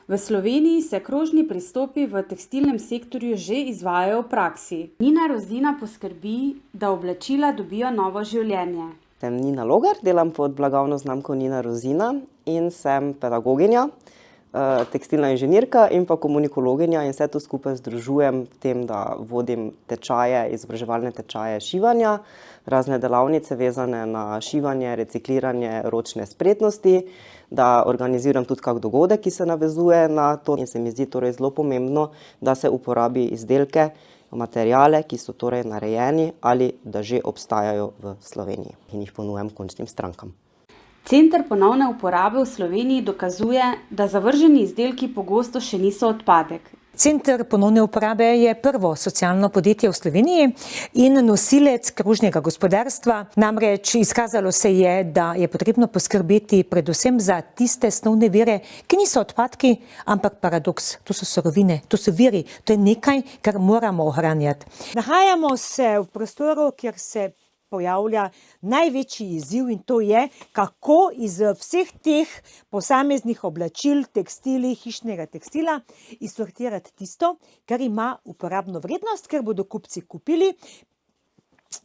V Sloveniji se krožni pristopi v tekstilnem sektorju že izvajajo v praksi. Nina Rozina poskrbi, da oblačila dobijo novo življenje. Sem Nina Logar, delam pod blagovno znamko Nina Rozina in sem pedagoginja, tekstilna inženirka in pa komunikologinja in vse to skupaj združujem v tem, da vodim tečaje, izobraževalne tečaje šivanja, razne delavnice vezane na šivanje, recikliranje, ročne spretnosti, da organiziram tudi kak dogodek, ki se navezuje na to in se mi zdi torej zelo pomembno, da se uporabi izdelke, materiale, ki so torej narejeni ali da že obstajajo v Sloveniji in jih ponujam končnim strankam. Center ponovne uporabe v Sloveniji dokazuje, da zavrženi izdelki pogosto še niso odpadek. Center ponovne uporabe je prvo socialno podjetje v Sloveniji in nosilec krožnega gospodarstva. Namreč izkazalo se je, da je potrebno poskrbeti predvsem za tiste snovne vire, ki niso odpadki, ampak paradoks. To so surovine, to so viri, to je nekaj, kar moramo ohranjati. Nahajamo se v prostoru, kjer se pojavlja največji izziv in to je, kako iz vseh teh posameznih oblačil, tekstili, hišnega tekstila izsortirati tisto, kar ima uporabno vrednost, ker bodo kupci kupili,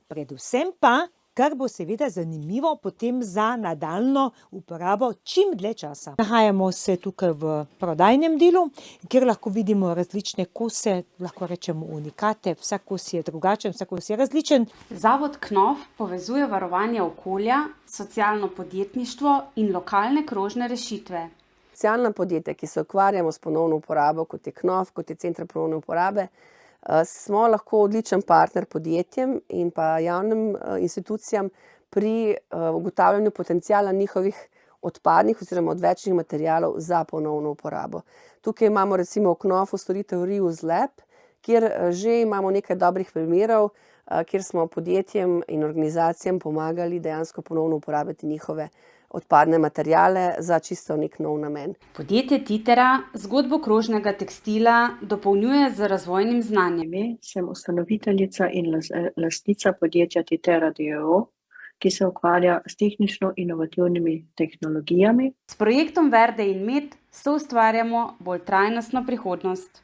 predvsem pa, kar bo seveda zanimivo potem za nadaljnjo uporabo čim dlje časa. Nahajamo se tukaj v prodajnem delu, kjer lahko vidimo različne kose, lahko rečemo unikate, vsak kos je drugačen, vsak kos je različen. Zavod KNOF povezuje varovanje okolja, socialno podjetništvo in lokalne krožne rešitve. Socialna podjetja, ki se ukvarjamo s ponovno uporabo, kot je KNOF, kot je Center ponovne uporabe, smo lahko odličen partner podjetjem in pa javnim institucijam pri ugotavljanju potenciala njihovih odpadnih oziroma odvečnih materialov za ponovno uporabo. Tukaj imamo recimo v KNOF-u storitev Reuse Lab, kjer že imamo nekaj dobrih primerov, kjer smo podjetjem in organizacijam pomagali dejansko ponovno uporabiti njihove odpadne materiale za čisto nek nov namen. Podjetje Titera zgodbo krožnega tekstila dopolnjuje z razvojnim znanjem. Sem ustanoviteljica in lastnica podjetja Titera d.o.o., ki se ukvarja s tehnično-inovativnimi tehnologijami. S projektom Verde in Med soustvarjamo bolj trajnostno prihodnost.